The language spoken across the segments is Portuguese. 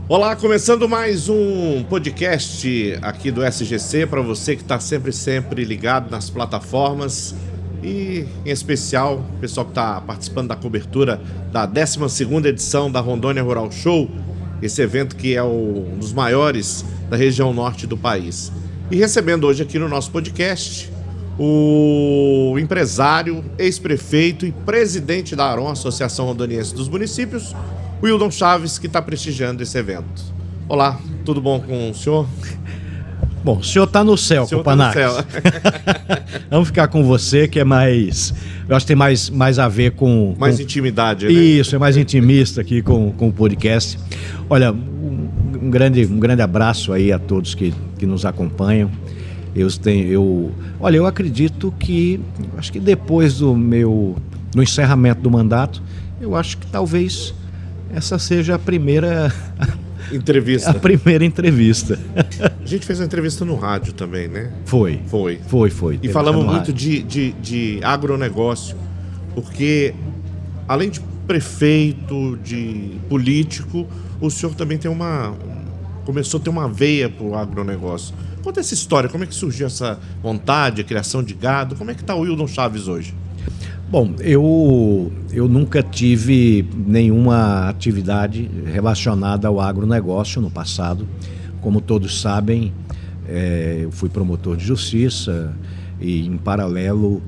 Olá, começando mais um podcast aqui do SGC, para você que está sempre ligado nas plataformas e, em especial, o pessoal que está participando da cobertura da 12ª edição da Rondônia Rural Show, esse evento que é um dos maiores da região norte do país. E recebendo hoje aqui no nosso podcast o empresário, ex-prefeito e presidente da ARON, Associação Rondoniense dos Municípios, Wildon Chaves, que está prestigiando esse evento. Olá, tudo bom com o senhor? Bom, o senhor está no céu, Copanax. Vamos ficar com você, que é mais... Eu acho que tem mais a ver com... Mais intimidade, né? Isso, é mais intimista aqui com o podcast. Olha, um grande abraço aí a todos que nos acompanham. Eu acredito que... Acho que depois do encerramento do mandato, eu acho que talvez essa seja a primeira... Entrevista. A primeira entrevista. A gente fez uma entrevista no rádio também, né? Foi. E falamos muito de agronegócio, porque além de prefeito, de político, o senhor também começou a ter uma veia para o agronegócio. Conta essa história, como é que surgiu essa vontade, a criação de gado, como é que está o Wildon Chaves hoje? Bom, eu nunca tive nenhuma atividade relacionada ao agronegócio no passado. Como todos sabem, eu fui promotor de justiça e, em paralelo,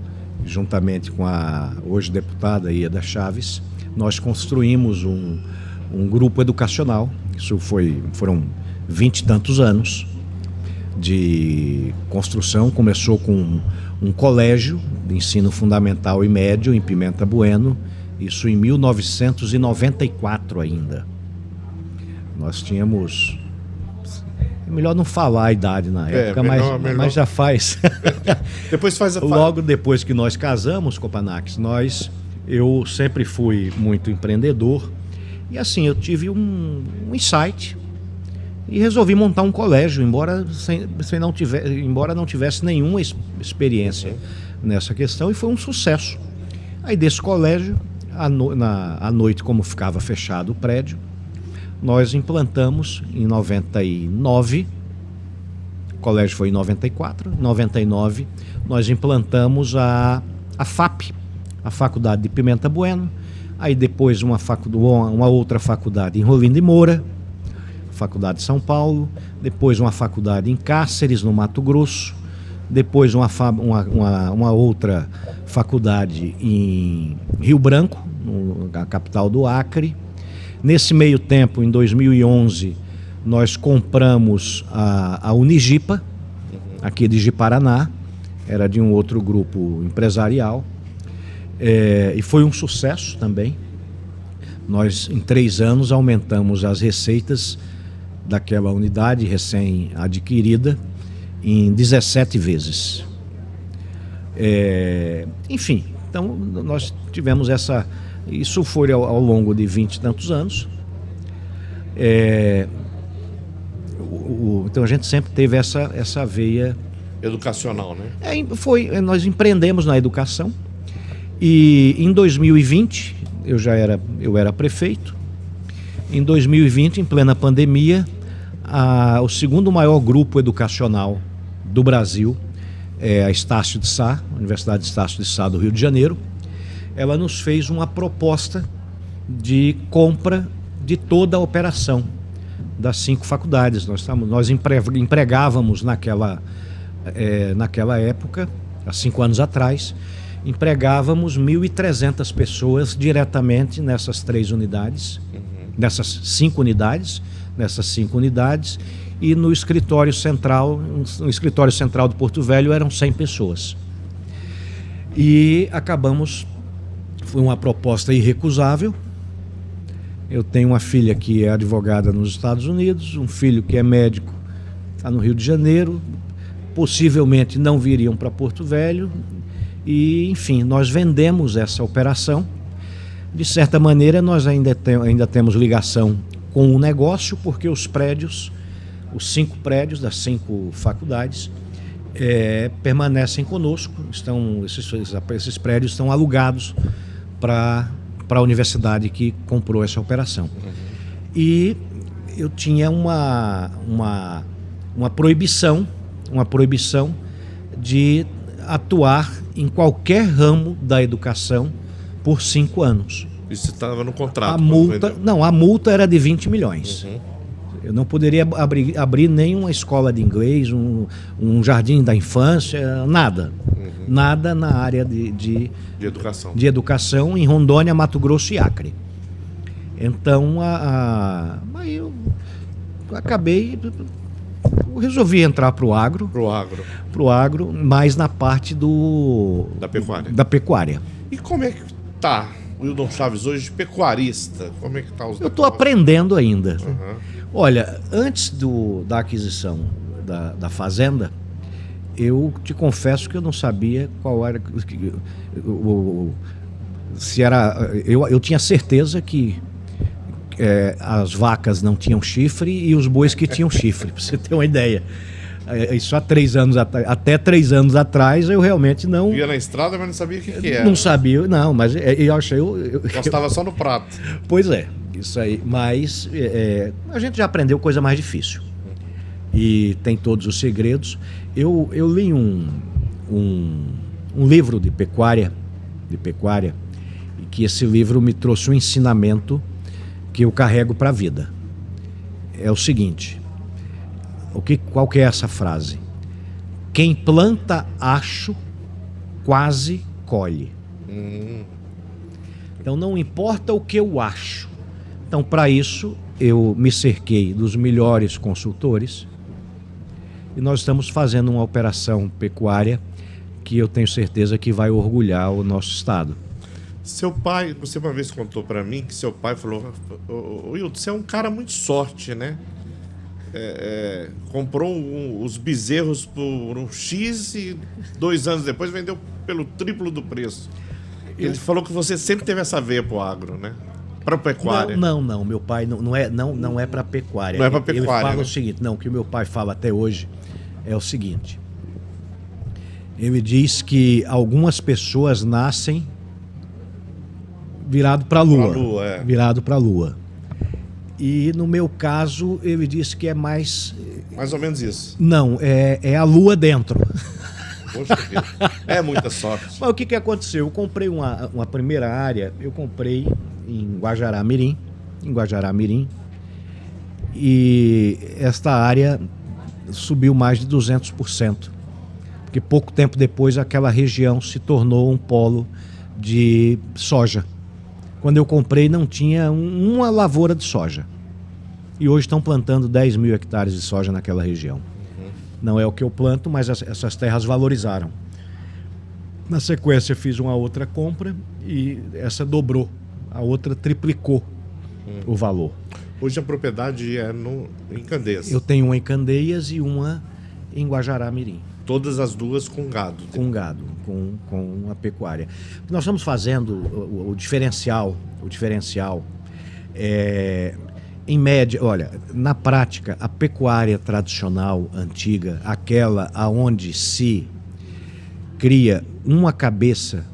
juntamente com a hoje deputada Ieda Chaves, nós construímos um grupo educacional. Isso foram 20 e tantos anos de construção. Começou com um colégio de ensino fundamental e médio em Pimenta Bueno, isso em 1994 ainda. Nós tínhamos... É melhor não falar a idade na época, melhor. Mas já faz... Depois faz a... Logo depois que nós casamos, Copanax, eu sempre fui muito empreendedor e assim, eu tive um insight e resolvi montar um colégio, embora não tivesse nenhuma experiência nessa questão, e foi um sucesso. Aí desse colégio, à noite, como ficava fechado o prédio, nós implantamos em 99, o colégio foi em 94, em 99 nós implantamos a FAP, a Faculdade de Pimenta Bueno, aí depois uma outra faculdade em Rolim de Moura, Faculdade de São Paulo, depois uma faculdade em Cáceres, no Mato Grosso, depois uma outra faculdade em Rio Branco, na capital do Acre. Nesse meio tempo, em 2011, nós compramos a Unigipa, aqui de Ji-Paraná, era de um outro grupo empresarial, e foi um sucesso também. Nós, em 3 anos, aumentamos as receitas daquela unidade recém-adquirida em 17 vezes. Enfim, então nós tivemos isso foi ao longo de 20 e tantos anos. Então a gente sempre teve essa veia educacional, né? Nós empreendemos na educação e em 2020 eu era prefeito. Em 2020, em plena pandemia, o segundo maior grupo educacional do Brasil, a Estácio de Sá, a Universidade de Estácio de Sá do Rio de Janeiro, ela nos fez uma proposta de compra de toda a operação das 5 faculdades. Nós empregávamos naquela época, há 5 anos atrás, empregávamos 1.300 pessoas diretamente nessas 3 unidades, nessas 5 unidades, e no escritório central de Porto Velho eram 100 pessoas. E foi uma proposta irrecusável. Eu tenho uma filha que é advogada nos Estados Unidos, um filho que é médico, está no Rio de Janeiro, possivelmente não viriam para Porto Velho, e enfim, nós vendemos essa operação. De certa maneira, nós ainda temos ligação com o negócio, porque os 5 prédios das 5 faculdades permanecem conosco. Esses prédios estão alugados para a universidade que comprou essa operação. E eu tinha uma proibição de atuar em qualquer ramo da educação por 5 anos. Isso estava no contrato. A multa era de 20 milhões. Eu não poderia abrir nenhuma escola de inglês, um jardim da infância, nada. Nada na área de educação em Rondônia, Mato Grosso e Acre. Então, aí eu acabei... Eu resolvi entrar para o agro. Pro agro, mas na parte da pecuária. E como é que tá o Wildon Chaves hoje, pecuarista? Como é que tá os... Eu estou aprendendo ainda. Olha, antes da aquisição da fazenda, eu te confesso que eu não sabia qual era se era... Eu tinha certeza que as vacas não tinham chifre e os bois que tinham chifre, para você ter uma ideia. Isso há 3 anos atrás. Até 3 anos atrás eu realmente não... Via na estrada, mas não sabia o que era. Não sabia, não, mas eu achei... Gostava só no prato. Pois é, isso aí. Mas a gente já aprendeu coisa mais difícil. E tem todos os segredos. Eu li um livro de pecuária, e que esse livro me trouxe um ensinamento que eu carrego para a vida. É o seguinte: qual que é essa frase? Quem planta acho, quase colhe. Então não importa o que eu acho. Então, para isso, eu me cerquei dos melhores consultores e nós estamos fazendo uma operação pecuária que eu tenho certeza que vai orgulhar o nosso estado. Seu pai, você uma vez contou para mim que seu pai falou: Wildon, você é um cara muito sorte, né? Comprou os bezerros por um X e 2 anos depois vendeu pelo triplo do preço. Ele falou que você sempre teve essa veia pro agro, né? Para pecuária. Não, meu pai não é para pecuária. Não é para pecuária. Ele fala, né? O seguinte, o que o meu pai fala até hoje é o seguinte: ele diz que algumas pessoas nascem virado para a lua. Virado para a lua. E no meu caso, ele disse que é mais ou menos isso. Não, é a lua dentro. Poxa vida. É muita sorte. Mas o que aconteceu? Eu comprei uma primeira área, eu comprei em Guajará-Mirim, e esta área subiu mais de 200%. Porque pouco tempo depois aquela região se tornou um polo de soja. Quando eu comprei não tinha uma lavoura de soja. E hoje estão plantando 10 mil hectares de soja naquela região. Não é o que eu planto, mas essas terras valorizaram. Na sequência fiz uma outra compra e essa dobrou. A outra triplicou o valor. Hoje a propriedade é em Candeias. Eu tenho uma em Candeias e uma em Guajará-Mirim. Todas as duas com gado. Com gado, com a pecuária. Nós estamos fazendo o diferencial em média, olha, na prática, a pecuária tradicional, antiga, aquela aonde se cria uma cabeça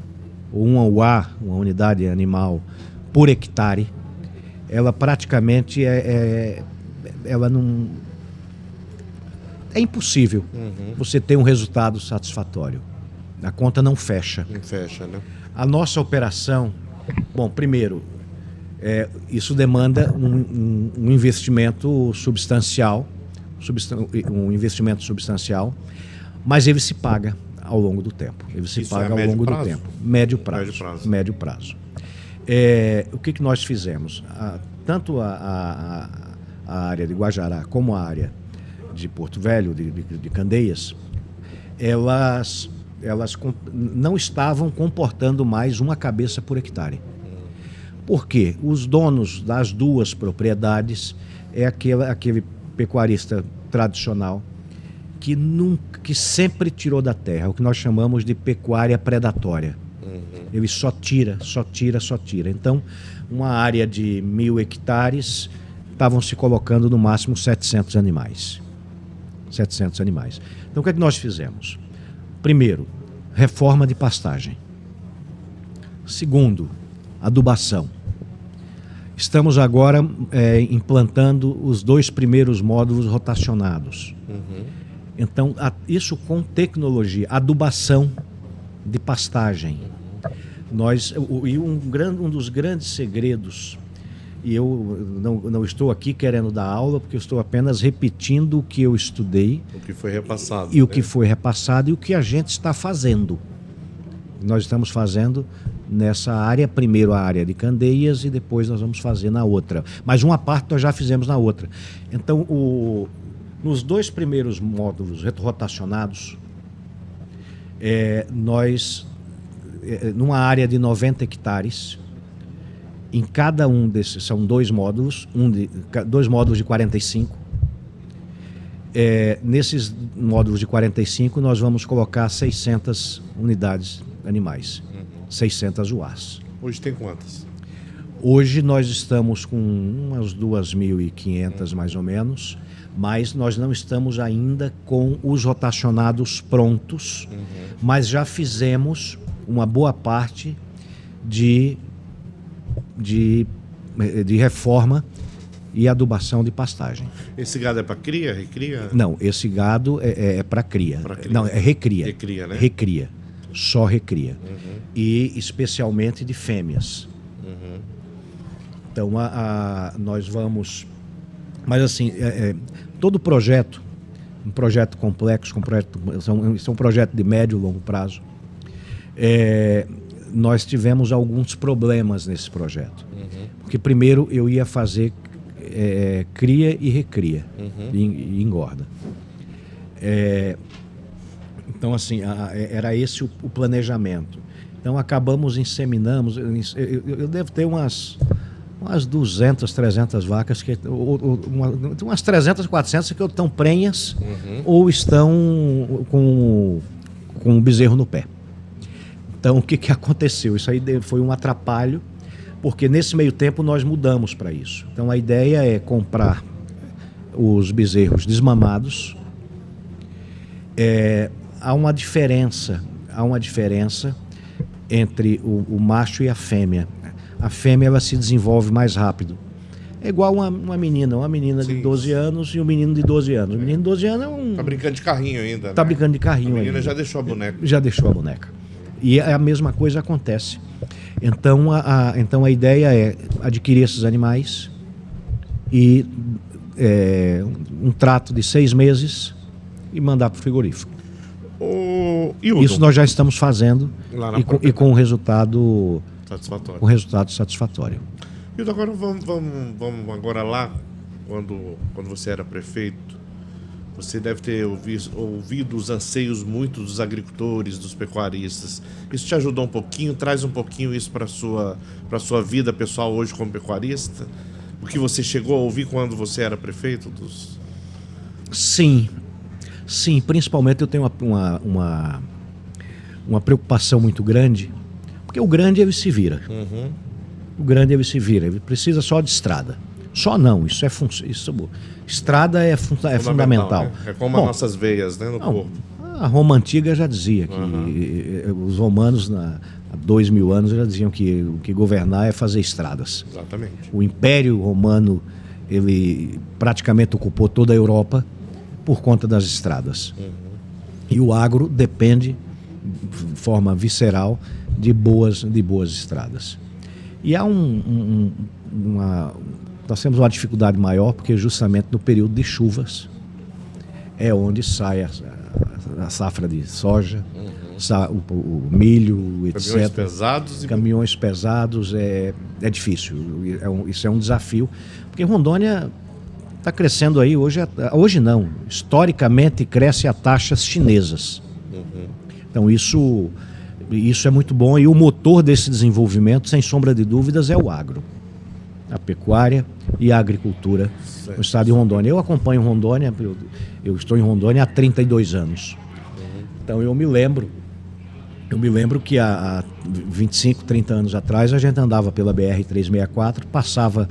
ou uma UA, uma unidade animal, por hectare, ela praticamente ela não... É impossível você ter um resultado satisfatório. A conta não fecha. Não fecha, né? A nossa operação... Bom, primeiro, isso demanda um investimento substancial, mas ele se paga ao longo do tempo. Médio prazo. O que nós fizemos? Tanto a área de Guajará como a área de Porto Velho, de Candeias, elas não estavam comportando mais uma cabeça por hectare. Por quê? Os donos das duas propriedades aquele pecuarista tradicional que sempre tirou da terra, o que nós chamamos de pecuária predatória. Ele só tira. Então, uma área de 1.000 hectares estavam se colocando no máximo 700 animais. Então, o que é que nós fizemos? Primeiro, reforma de pastagem. Segundo, adubação. Estamos agora implantando os 2 primeiros módulos rotacionados. Então, isso com tecnologia, adubação de pastagem. Um dos grandes segredos, e eu não estou aqui querendo dar aula, porque eu estou apenas repetindo o que eu estudei. O que foi repassado. E o que foi repassado e o que a gente está fazendo. Nós estamos fazendo nessa área, primeiro a área de Candeias e depois nós vamos fazer na outra. Mas uma parte nós já fizemos na outra. Então, nos 2 primeiros módulos rotacionados, nós, numa área de 90 hectares, em cada um desses, são 2 módulos, 2 módulos de 45. Nesses módulos de 45, nós vamos colocar 600 unidades animais, 600 UAs. Hoje tem quantas? Hoje nós estamos com umas 2.500 mais ou menos, mas nós não estamos ainda com os rotacionados prontos, mas já fizemos uma boa parte de reforma e adubação de pastagem. Esse gado é para cria, recria? Não, esse gado é para cria. Não, é recria. Recria, né? Recria. Só recria. E especialmente de fêmeas. Então, nós vamos... Mas assim, todo projeto, um projeto complexo, é um projeto de médio e longo prazo, nós tivemos alguns problemas nesse projeto. Porque primeiro eu ia fazer cria e recria, e engorda. Então, assim, era esse o planejamento. Então, inseminamos, eu devo ter umas 200, 300 vacas, umas 300, 400 que estão prenhas ou estão com o bezerro no pé. Então, o que aconteceu? Isso aí foi um atrapalho, porque nesse meio tempo nós mudamos para isso. Então, a ideia é comprar os bezerros desmamados. Há uma diferença entre o macho e a fêmea. A fêmea ela se desenvolve mais rápido. É igual uma menina de 12 anos e um menino de 12 anos. O menino de 12 anos é um... Tá brincando de carrinho ainda, Tá brincando de carrinho ainda. A menina já deixou a boneca. Já deixou a boneca. E a mesma coisa acontece. Então a ideia é adquirir esses animais e um trato de 6 meses e mandar para o frigorífico. Isso nós já estamos fazendo e com um resultado satisfatório. Com resultado satisfatório. Hildo, agora vamos agora lá, quando você era prefeito, você deve ter ouvido os anseios muito dos agricultores, dos pecuaristas. Isso te ajudou um pouquinho? Traz um pouquinho isso para a sua vida pessoal hoje como pecuarista? O que você chegou a ouvir quando você era prefeito? Sim, principalmente eu tenho uma preocupação muito grande, porque o grande ele se vira. O grande ele se vira, ele precisa só de estrada. Só não, estrada é fundamental. Né? É como as nossas veias, né, no corpo. A Roma Antiga já dizia que os romanos, há 2000 anos, já diziam que o que governar é fazer estradas. Exatamente. O Império Romano, ele praticamente ocupou toda a Europa por conta das estradas. E o agro depende, de forma visceral, de boas estradas. E há nós temos uma dificuldade maior, porque justamente no período de chuvas é onde sai a safra de soja, o milho, etc. Caminhões pesados. Caminhões pesados é difícil. Isso é um desafio, porque Rondônia está crescendo aí, hoje não, historicamente cresce a taxas chinesas. Então isso é muito bom, e o motor desse desenvolvimento, sem sombra de dúvidas, é o agro. A pecuária e a agricultura no estado de Rondônia. Eu acompanho Rondônia, eu estou em Rondônia há 32 anos. Então eu me lembro que há 25, 30 anos atrás a gente andava pela BR-364, passava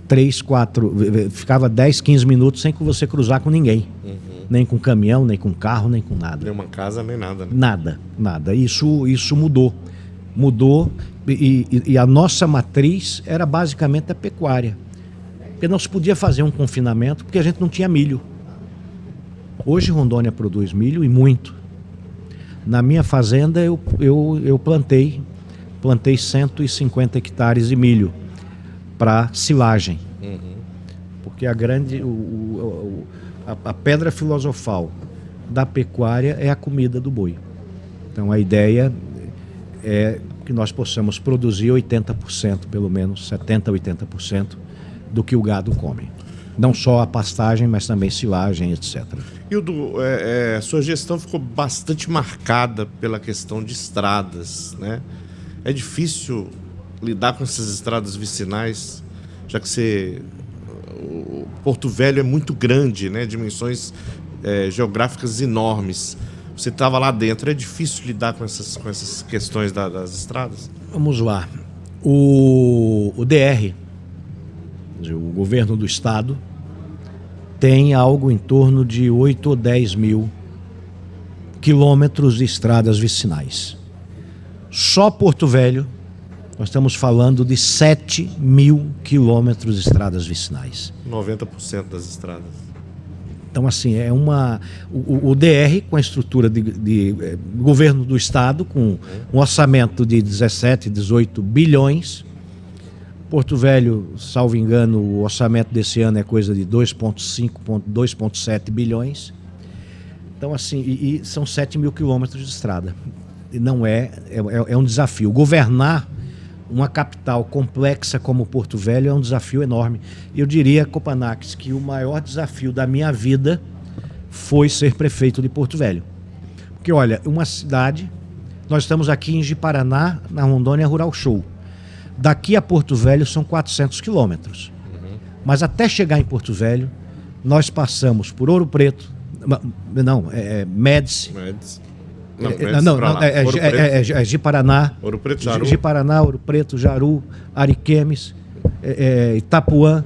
3-4, ficava 10, 15 minutos sem que você cruzar com ninguém. Nem com caminhão, nem com carro, nem com nada. Nem uma casa, nem nada. Né? Nada. Isso mudou. Mudou e a nossa matriz era basicamente a pecuária. Porque não se podia fazer um confinamento porque a gente não tinha milho. Hoje Rondônia produz milho e muito. Na minha fazenda eu plantei 150 hectares de milho para silagem. Porque a pedra filosofal da pecuária é a comida do boi. Então a ideia é que nós possamos produzir 80%, pelo menos 70%, 80% do que o gado come. Não só a pastagem, mas também silagem, etc. Hildo, sua gestão ficou bastante marcada pela questão de estradas, né? É difícil lidar com essas estradas vicinais, já que o Porto Velho é muito grande, né? Dimensões geográficas enormes. Você estava lá dentro, é difícil lidar com essas questões das estradas? Vamos lá. O DR, o governo do estado, tem algo em torno de 8 ou 10 mil quilômetros de estradas vicinais. Só Porto Velho, nós estamos falando de 7 mil quilômetros de estradas vicinais. 90% das estradas. Então, assim, o DR, com a estrutura de governo do estado, com um orçamento de 17, 18 bilhões. Porto Velho, salvo engano, o orçamento desse ano é coisa de 2,5, 2,7 bilhões. Então, assim, e são 7 mil quilômetros de estrada. E não é um desafio. Governar uma capital complexa como Porto Velho é um desafio enorme. Eu diria, Copanax, que o maior desafio da minha vida foi ser prefeito de Porto Velho. Porque, olha, uma cidade... Nós estamos aqui em Ji-Paraná, na Rondônia Rural Show. Daqui a Porto Velho são 400 quilômetros. Mas até chegar em Porto Velho, nós passamos por Ouro Preto... Médici... É Ji-Paraná, Ouro Preto, Jaru. Ji-Paraná, Ouro Preto, Jaru, Ariquemes, Itapuã.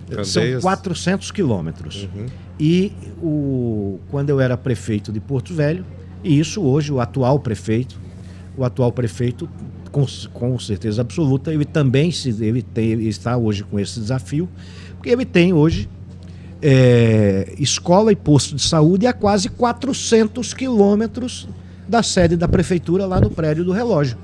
Candeias. São 400 quilômetros. E quando eu era prefeito de Porto Velho, e isso hoje o atual prefeito, com certeza absoluta, ele também está hoje com esse desafio, porque ele tem hoje escola e posto de saúde a quase 400 quilômetros da sede da prefeitura, lá no prédio do relógio.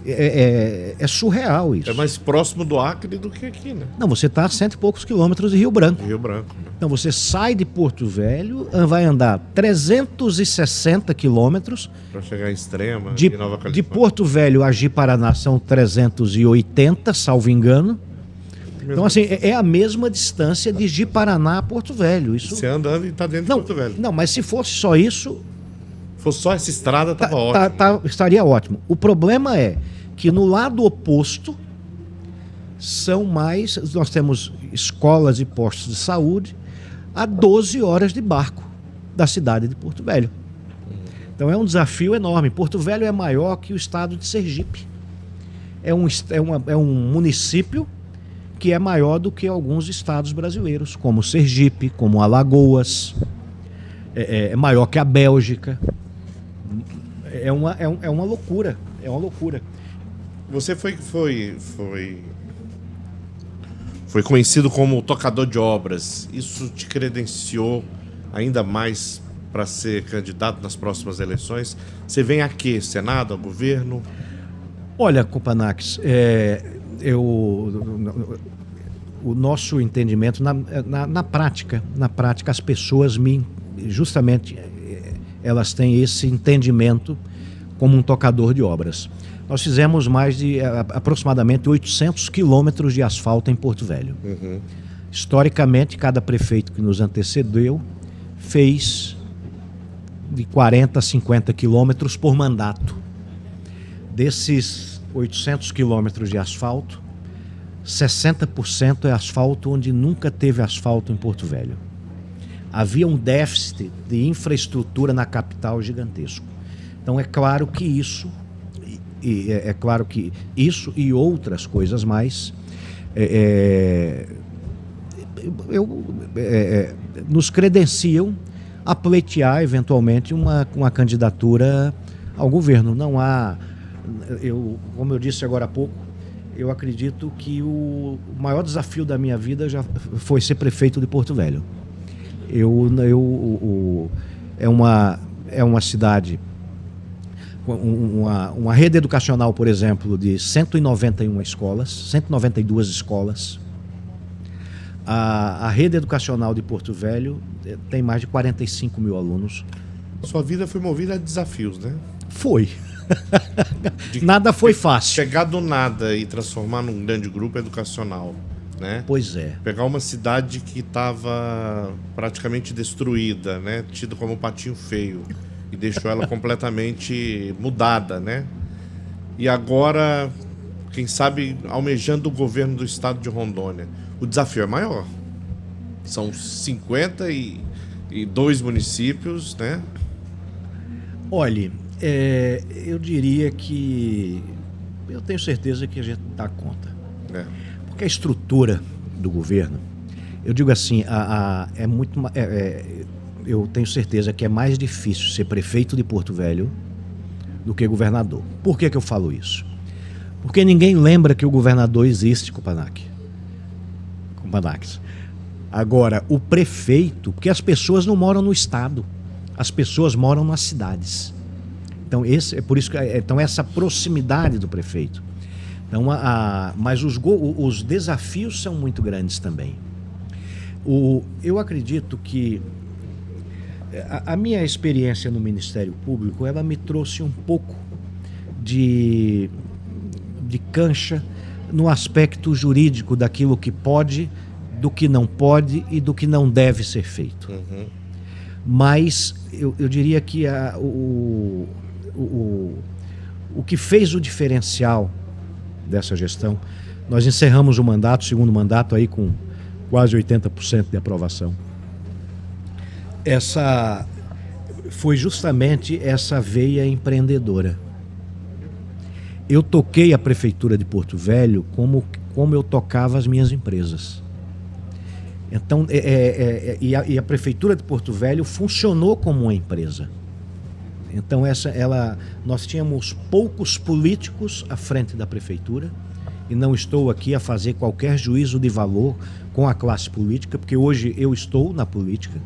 É surreal isso. É mais próximo do Acre do que aqui, né? Não, você está a 100 e poucos quilômetros de Rio Branco. Rio Branco. Né? Então você sai de Porto Velho, vai andar 360 quilômetros. Para chegar em Extrema, de Nova Califórnia. De Porto Velho a Ji-Paraná são 380, salvo engano. Então, assim, é a mesma distância de Ji-Paraná a Porto Velho. Isso... Você anda e está dentro de Porto Velho. Não, mas se fosse só isso... Se fosse só essa estrada, estava ótimo. Estaria ótimo. O problema é que no lado oposto nós temos escolas e postos de saúde a 12 horas de barco da cidade de Porto Velho. Então é um desafio enorme. Porto Velho é maior que o estado de Sergipe. É um município que é maior do que alguns estados brasileiros, como Sergipe, como Alagoas, é maior que a Bélgica. É uma loucura, Você foi conhecido como tocador de obras. Isso te credenciou ainda mais para ser candidato nas próximas eleições? Você vem a quê? Senado, ao governo? Olha, Copanax, o nosso entendimento na prática, as pessoas justamente elas têm esse entendimento como um tocador de obras. Nós fizemos mais de aproximadamente 800 quilômetros de asfalto em Porto Velho. Historicamente, cada prefeito que nos antecedeu fez de 40 a 50 quilômetros por mandato. Desses 800 quilômetros de asfalto, 60% é asfalto onde nunca teve asfalto em Porto Velho. Havia um déficit de infraestrutura na capital gigantesco. Então é claro que isso e outras coisas mais nos credenciam a pleitear eventualmente uma candidatura ao governo. Não há Como eu disse agora há pouco, eu acredito que o maior desafio da minha vida já foi ser prefeito de Porto Velho. É uma cidade, uma rede educacional, por exemplo, de 191 escolas, 192 escolas. A rede educacional de Porto Velho tem mais de 45 mil alunos. Sua vida foi movida a desafios, né? Foi. Nada foi fácil. Chegar do nada e transformar num grande grupo educacional, né? Pois é. Pegar uma cidade que estava praticamente destruída, né? Tida como um patinho feio, e deixou ela completamente mudada, né? E agora, quem sabe, almejando o governo do estado de Rondônia. O desafio é maior. São 52 municípios, né? Olhe, eu diria que eu tenho certeza que a gente dá conta. Porque a estrutura do governo, eu digo assim, eu tenho certeza que é mais difícil ser prefeito de Porto Velho do que governador. Por que eu falo isso? Porque ninguém lembra que o governador existe, Kopanax. Agora, o prefeito, porque as pessoas não moram no estado, as pessoas moram nas cidades. Então, é por isso que essa proximidade do prefeito. Então, mas os desafios são muito grandes também. Eu acredito que a minha experiência no Ministério Público, ela me trouxe um pouco de cancha no aspecto jurídico daquilo que pode, do que não pode e do que não deve ser feito. Uhum. Mas eu diria que o que fez o diferencial dessa gestão, nós encerramos o segundo mandato aí com quase 80% de aprovação. Foi justamente essa veia empreendedora. Eu toquei a prefeitura de Porto Velho como eu tocava as minhas empresas. Então, a prefeitura de Porto Velho funcionou como uma empresa. Então, nós tínhamos poucos políticos à frente da prefeitura, e não estou aqui a fazer qualquer juízo de valor com a classe política, porque hoje eu estou na política.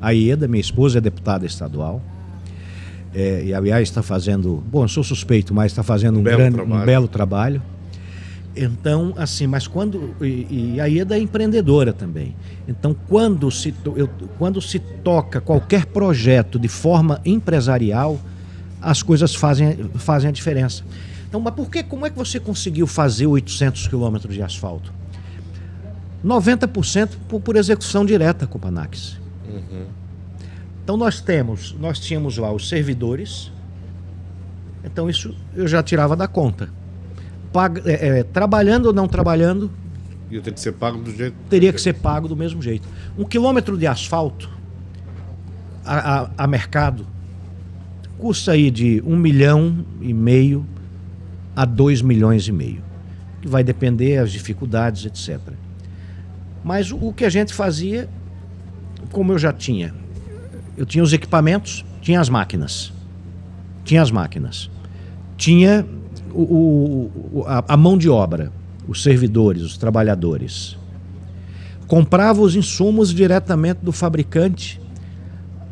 A Ieda, minha esposa, é deputada estadual. E aliás está fazendo, eu sou suspeito, mas está fazendo um belo trabalho. Então, assim, mas e a Ieda é empreendedora também. Então, quando se toca qualquer projeto de forma empresarial, as coisas fazem a diferença. Então, mas como é que você conseguiu fazer 800 quilômetros de asfalto? 90% por execução direta, Kopanax. Uhum. Então nós tínhamos lá os servidores, então isso eu já tirava da conta. Trabalhando ou não trabalhando, ia ter que ser pago do jeito. Teria que ser pago do mesmo jeito. 1 quilômetro de asfalto a mercado custa aí de 1,5 milhão a 2,5 milhões, que vai depender das dificuldades, etc. Mas o que a gente fazia, como eu tinha os equipamentos, tinha as máquinas, tinha a mão de obra, os servidores, os trabalhadores. Comprava os insumos diretamente do fabricante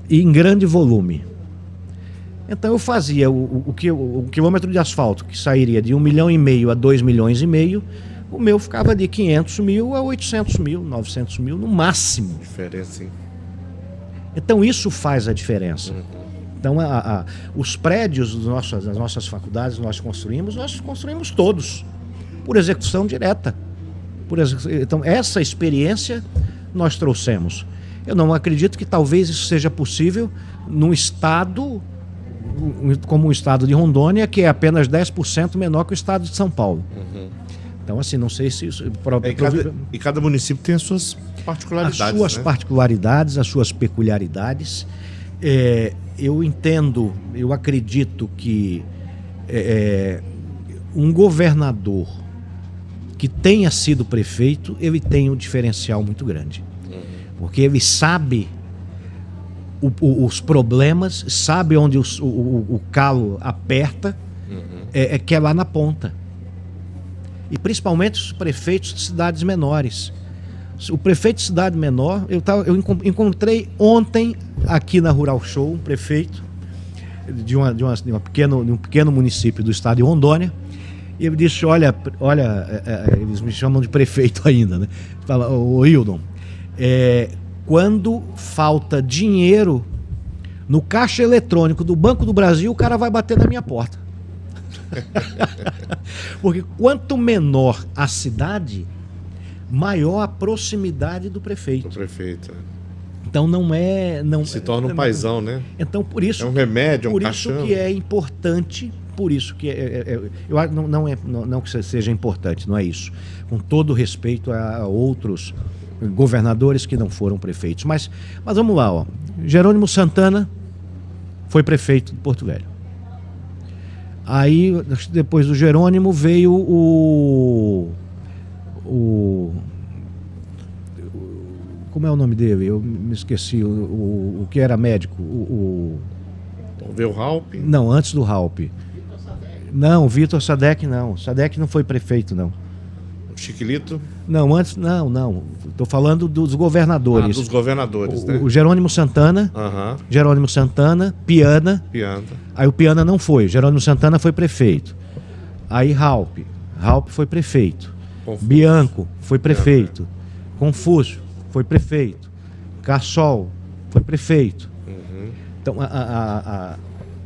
e em grande volume. Então eu fazia o quilômetro de asfalto que sairia de 1,5 milhão a 2,5 milhões, o meu ficava de 500 mil a 800 mil, 900 mil no máximo. Diferença, hein? Então isso faz a diferença. Uhum. Então os prédios das nossas faculdades nós construímos todos por execução direta. Então essa experiência nós trouxemos. Eu não acredito que talvez isso seja possível num estado como o estado de Rondônia, que é apenas 10% menor que o estado de São Paulo. Uhum. Então, assim, não sei se isso... E cada município tem as suas particularidades. As suas particularidades, as suas peculiaridades. Eu entendo, eu acredito que um governador que tenha sido prefeito, ele tem um diferencial muito grande. Uhum. Porque ele sabe os problemas, sabe onde o calo aperta que é lá na ponta. E principalmente os prefeitos de cidades menores. O prefeito de cidade menor, eu encontrei ontem aqui na Rural Show um prefeito de um pequeno município do estado de Rondônia. E ele disse, olha, eles me chamam de prefeito ainda, né? Fala, ô Hildon, quando falta dinheiro no caixa eletrônico do Banco do Brasil, o cara vai bater na minha porta. Porque quanto menor a cidade, maior a proximidade do prefeito. Então não se torna um paizão, né? Então por isso é um remédio, por isso que é importante, por isso que não que seja importante, não é isso. Com todo respeito a outros governadores que não foram prefeitos, mas vamos lá, ó. Jerônimo Santana foi prefeito de Porto Velho. Aí depois do Jerônimo veio como é o nome dele? Eu me esqueci. O que era médico? Veio o Raup? Não, antes do Raup. Não, o Vitor Sadek não. Sadek não foi prefeito, não. O Chiquilito? Não, antes, não. Estou falando dos governadores. Dos governadores, né? O Jerônimo Santana. Jerônimo Santana, Piana. Aí o Piana não foi. Jerônimo Santana foi prefeito. Aí Raup foi prefeito. Confúcio. Bianco foi prefeito. Confúcio foi prefeito. Cassol foi prefeito. Então,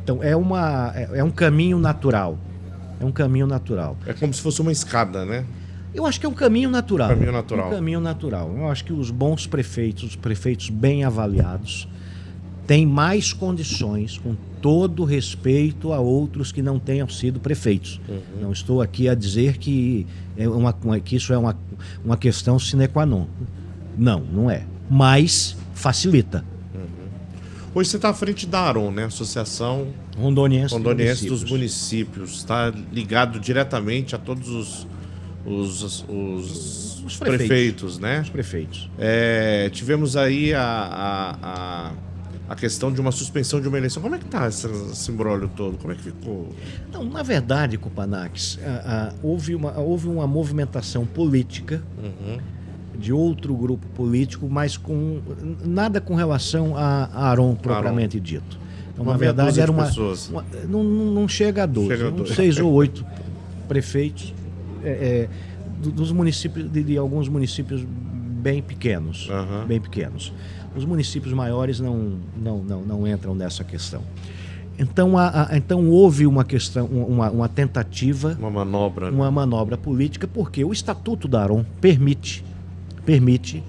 então é um caminho natural. É um caminho natural. É como se fosse uma escada, né? Eu acho que é um caminho natural. Um caminho natural. Eu acho que os bons prefeitos, os prefeitos bem avaliados, têm mais condições, com todo respeito a outros que não tenham sido prefeitos. Não estou aqui a dizer que isso é uma questão sine qua non. Não é. Mas facilita. Hoje você está à frente da ARON, né? Associação Rondoniense dos Municípios. Está ligado diretamente a todos os prefeitos, né? Os prefeitos. Tivemos aí a questão de uma suspensão de uma eleição. Como é que está esse imbróglio todo? Como é que ficou? Não, na verdade, Copanax, houve uma movimentação política de outro grupo político, mas nada com relação a ARON propriamente dito. Então, na verdade, era não chega a 12, uns 6 ou 8 prefeitos dos municípios, de alguns municípios bem pequenos. Bem pequenos. Os municípios maiores não entram nessa questão. Então houve uma questão, uma tentativa, uma manobra política, porque o Estatuto da ARON permite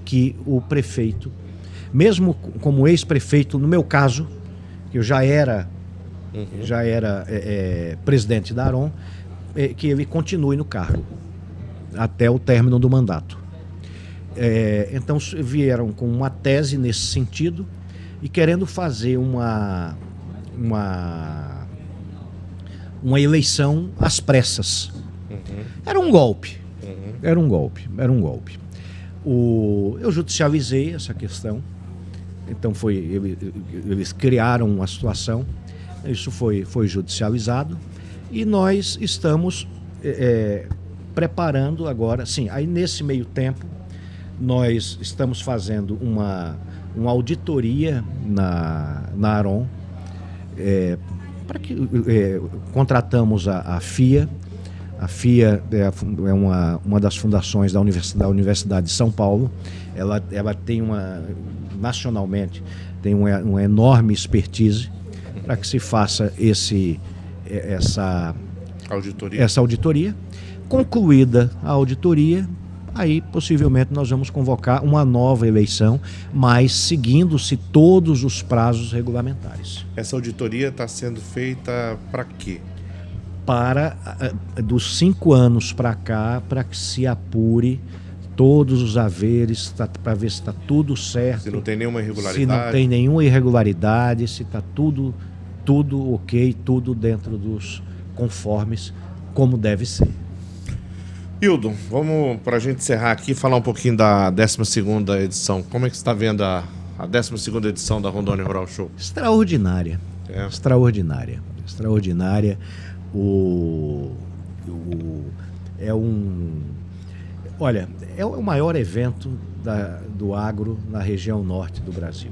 que o prefeito, mesmo como ex-prefeito, no meu caso, que eu já era presidente da ARON, que ele continue no cargo até o término do mandato. Então vieram com uma tese nesse sentido e querendo fazer uma eleição às pressas. Era um golpe. Eu judicializei essa questão. Então eles criaram uma situação. Isso foi judicializado e nós estamos preparando agora. Sim, aí nesse meio tempo nós estamos fazendo uma auditoria na ARON, para que contratamos a FIA. A FIA é uma das fundações da Universidade de São Paulo. Ela tem nacionalmente tem uma enorme expertise para que se faça essa auditoria. Concluída a auditoria, aí possivelmente nós vamos convocar uma nova eleição, mas seguindo-se todos os prazos regulamentares. Essa auditoria está sendo feita para quê? Para dos 5 anos para cá, para que se apure todos os haveres, para ver se está tudo certo. Se não tem nenhuma irregularidade. Se não tem nenhuma irregularidade, se está tudo ok, tudo dentro dos conformes, como deve ser. Hildon, vamos, para a gente encerrar aqui, falar um pouquinho da 12ª edição. Como é que você está vendo a 12ª edição da Rondônia Rural Show? Extraordinária. Extraordinária. Olha, é o maior evento do agro na região norte do Brasil.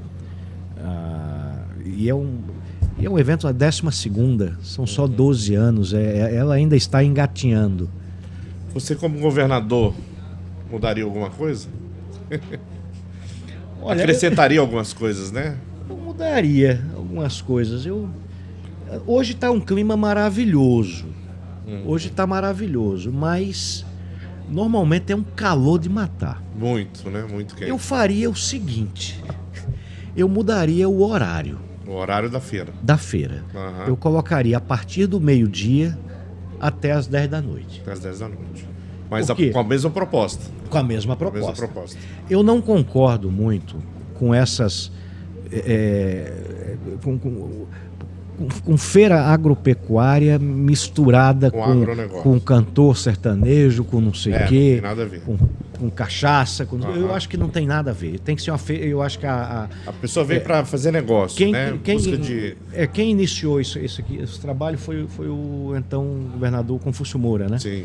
E é um evento da 12ª, são só 12 anos, ela ainda está engatinhando. Você, como governador, mudaria alguma coisa? Olha, acrescentaria algumas coisas, né? Eu mudaria algumas coisas. Hoje está um clima maravilhoso. Hoje está maravilhoso, mas normalmente é um calor de matar. Muito, né? Muito quente. Eu faria o seguinte: eu mudaria o horário. O horário da feira. Da feira. Uhum. Eu colocaria a partir do meio-dia até as 10 da noite. Até as 10 da noite. Mas com a mesma proposta. Com a mesma proposta. Eu não concordo muito com essas... com feira agropecuária misturada com cantor sertanejo, com não sei o quê, nada a ver. Com cachaça, eu acho que não tem nada a ver. Tem que ser uma feira, eu acho que a pessoa veio para fazer negócio, quem iniciou esse trabalho foi o então governador Confúcio Moura, né? Sim.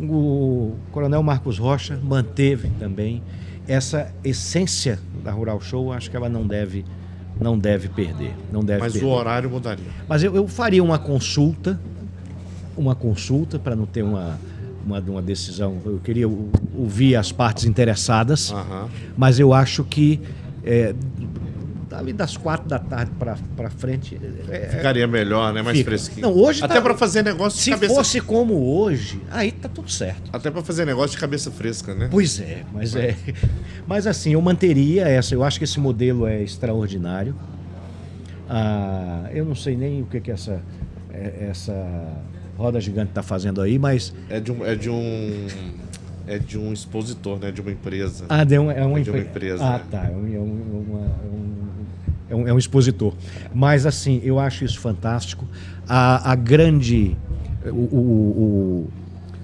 O coronel Marcos Rocha manteve também essa essência da Rural Show. Acho que ela não deve perder. Mas o horário mudaria. Mas eu faria uma consulta para não ter uma decisão. Eu queria ouvir as partes interessadas, mas eu acho que ali das 4 da tarde para frente ficaria melhor, né? Mais fresquinho. Não, hoje até para fazer negócio de cabeça. Se fosse como hoje, aí tá tudo certo. Até para fazer negócio de cabeça fresca, né? Pois é, mas assim, eu manteria essa. Eu acho que esse modelo é extraordinário. Eu não sei nem o que essa roda gigante está fazendo aí, mas é de um expositor, né? De uma empresa. De uma empresa. Tá. É um expositor. Mas assim, eu acho isso fantástico.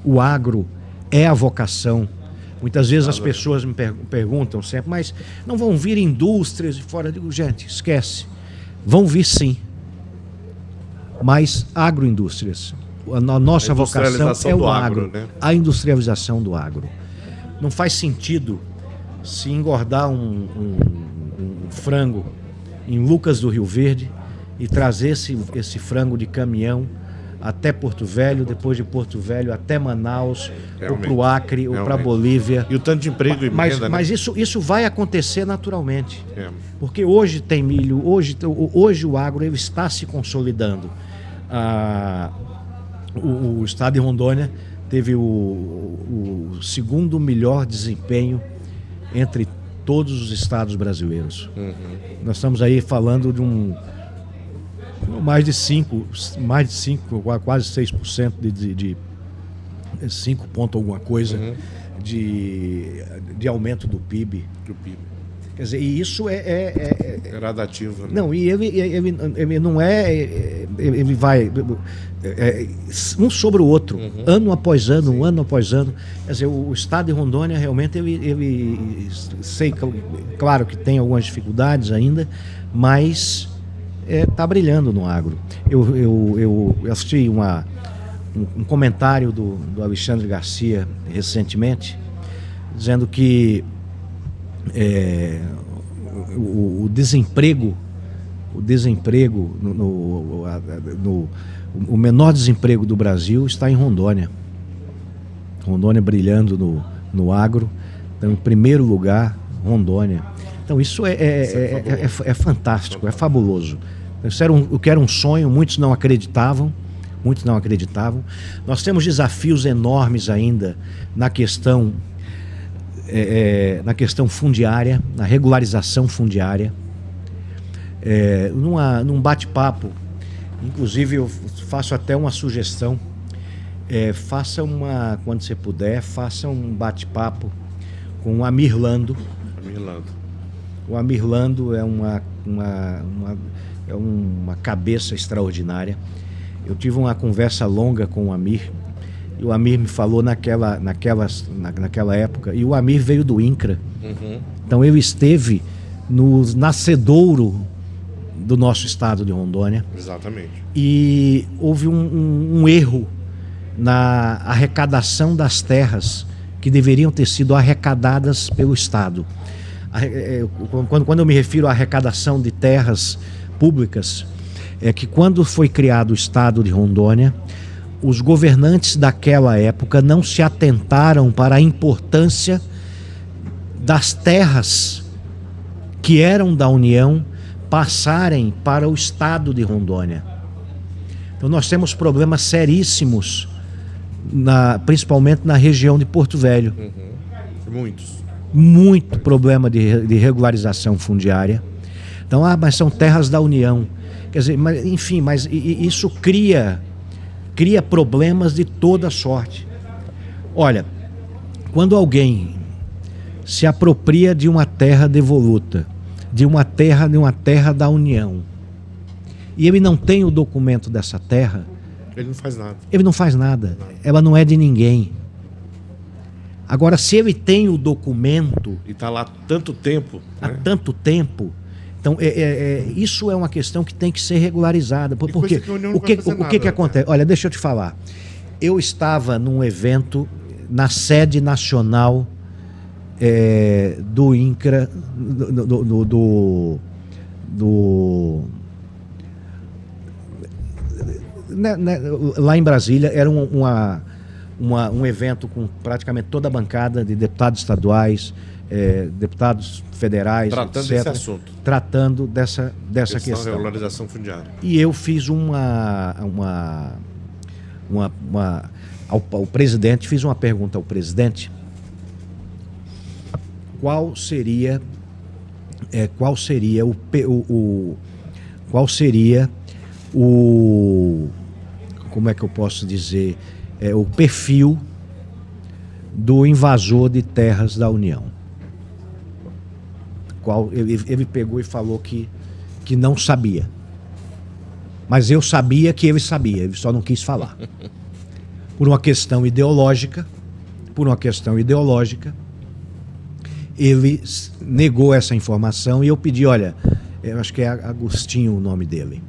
O agro é a vocação. Muitas vezes as pessoas me perguntam sempre, mas não vão vir indústrias de fora? Eu digo, gente, esquece. Vão vir sim. Mas agroindústrias. A nossa vocação é o agro, né? A industrialização do agro. Não faz sentido se engordar um frango em Lucas do Rio Verde e trazer esse frango de caminhão até Porto Velho, depois de Porto Velho até Manaus, ou para o Acre, ou para a Bolívia. E o tanto de emprego e emenda, mas isso vai acontecer naturalmente. Porque hoje tem milho, hoje o agro ele está se consolidando. O estado de Rondônia teve o segundo melhor desempenho entre todos os estados brasileiros. Nós estamos aí falando de mais de 5, quase 6% de 5 ponto alguma coisa de aumento do PIB. Quer dizer, e isso é gradativo, né? Não, e ele não ele vai um sobre o outro, ano após ano, ano após ano. Quer dizer, o estado de Rondônia realmente ele sei, claro que tem algumas dificuldades ainda, mas está brilhando no agro. Eu assisti um comentário do Alexandre Garcia recentemente, dizendo que o desemprego, o menor desemprego do Brasil está em Rondônia. Rondônia brilhando no agro. Então, em primeiro lugar, Rondônia. Então, isso é fantástico, é fabuloso. Eu quero um sonho, muitos não acreditavam. Nós temos desafios enormes ainda na questão fundiária, na regularização fundiária. Num bate-papo, inclusive eu faço até uma sugestão, quando você puder, faça um bate-papo com o Amir Lando. O Amir Lando é uma cabeça extraordinária. Eu tive uma conversa longa com o Amir, e o Amir me falou naquela época, e o Amir veio do INCRA. Então ele esteve no nascedouro do nosso estado de Rondônia. Exatamente. E houve um erro na arrecadação das terras que deveriam ter sido arrecadadas pelo Estado. Quando eu me refiro à arrecadação de terras públicas, é que quando foi criado o Estado de Rondônia, os governantes daquela época não se atentaram para a importância das terras que eram da União passarem para o Estado de Rondônia. Então nós temos problemas seríssimos, principalmente na região de Porto Velho. Muitos. Muito problema de regularização fundiária. Então, mas são terras da União. Quer dizer, enfim, mas isso cria problemas de toda sorte. Olha, quando alguém se apropria de uma terra devoluta, de uma terra da União, e ele não tem o documento dessa terra, ele não faz nada. Ele não faz nada. Ela não é de ninguém. Agora, se ele tem o documento... E está lá há tanto tempo. Há tanto tempo. Então, isso é uma questão que tem que ser regularizada. Porque o que acontece? Olha, deixa eu te falar. Eu estava num evento na sede nacional do INCRA, lá em Brasília. Era um evento com praticamente toda a bancada de deputados estaduais, deputados federais, tratando etc., desse assunto. Tratando dessa questão. Regularização fundiária. E eu fiz ao presidente, fiz uma pergunta ao presidente: qual seria como é que eu posso dizer, o perfil do invasor de terras da União. Ele pegou e falou que não sabia. Mas eu sabia que ele sabia, ele só não quis falar. Por uma questão ideológica, ele negou essa informação e eu pedi, olha, eu acho que é Agostinho o nome dele.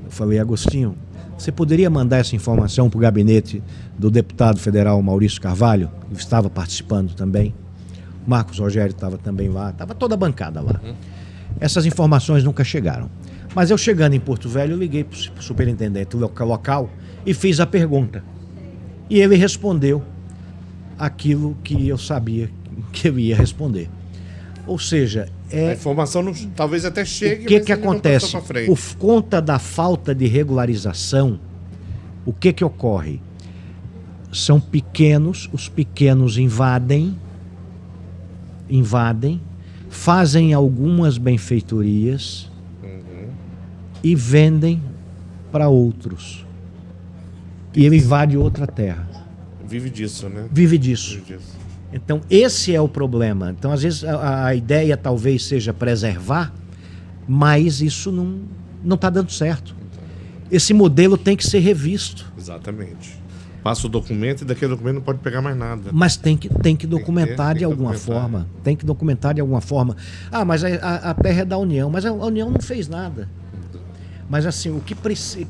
Eu falei: Agostinho, você poderia mandar essa informação para o gabinete do deputado federal Maurício Carvalho, que estava participando também? O Marcos Rogério estava também lá, estava toda a bancada lá. Essas informações nunca chegaram. Mas eu, chegando em Porto Velho, eu liguei para o superintendente local e fiz a pergunta. E ele respondeu aquilo que eu sabia que ele ia responder. Ou seja, a informação não, talvez até chegue, o que acontece? Por conta da falta de regularização, o que ocorre? São os pequenos invadem, fazem algumas benfeitorias e vendem para outros. E ele invade outra terra. Vive disso, né? Vive disso. Então, esse é o problema. Então, às vezes, a ideia talvez seja preservar, mas isso não está dando certo. Esse modelo tem que ser revisto. Exatamente. Passa o documento e daquele documento não pode pegar mais nada. Mas tem que documentar de alguma forma. Tem que documentar de alguma forma. Ah, mas a terra é da União. Mas a União não fez nada. Mas assim, o que precisa...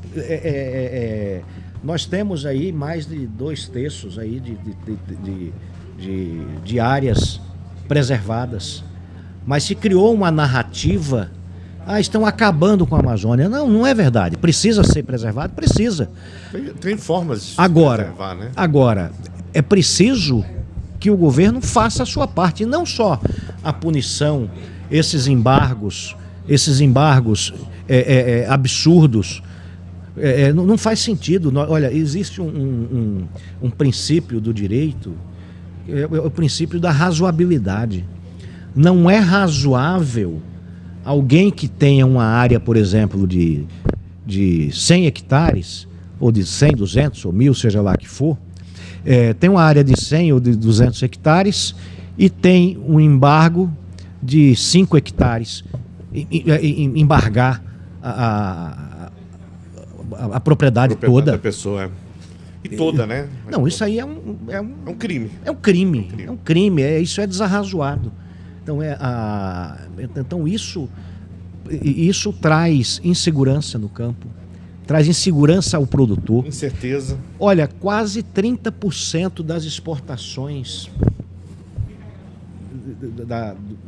nós temos aí mais de 2/3 aí de áreas preservadas. Mas se criou uma narrativa... estão acabando com a Amazônia. Não é verdade. Precisa ser preservado? Precisa. Tem formas de preservar, né? Agora, é preciso que o governo faça a sua parte. E não só a punição, esses embargos absurdos. Não faz sentido. Olha, existe um princípio do direito, o princípio da razoabilidade. Não é razoável alguém que tenha uma área, por exemplo, de 100 hectares, ou de 100, 200 ou 1000, seja lá que for, tem uma área de 100 ou de 200 hectares e tem um embargo de 5 hectares, embargar a propriedade toda. Da pessoa, E toda, né? Não, isso aí é um crime. É um crime. Isso é desarrazoado. Então, isso e isso traz insegurança no campo, traz insegurança ao produtor. Incerteza. Olha, quase 30% das exportações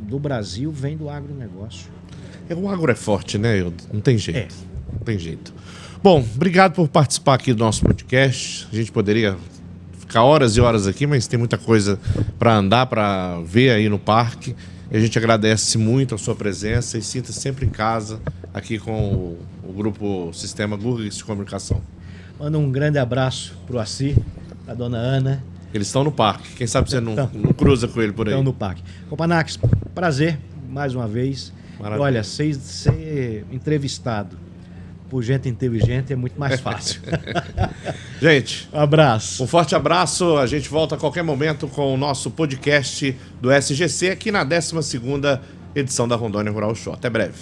do Brasil vem do agronegócio. O agro é forte, né, Hildo? Não tem jeito. Não tem jeito. Bom, obrigado por participar aqui do nosso podcast. A gente poderia ficar horas e horas aqui, mas tem muita coisa para andar, para ver aí no parque. E a gente agradece muito a sua presença e sinta sempre em casa aqui com o grupo Sistema Gurgis de Comunicação. Manda um grande abraço pro Assi, a dona Ana. Eles estão no parque. Quem sabe você não cruza com ele por aí. Estão no parque. Copanax, prazer mais uma vez. Maravilha. Olha, ser entrevistado por gente inteligente é muito mais fácil. Gente, Um abraço. um forte abraço. A gente volta a qualquer momento com o nosso podcast do SGC aqui na 12ª edição da Rondônia Rural Show. Até breve.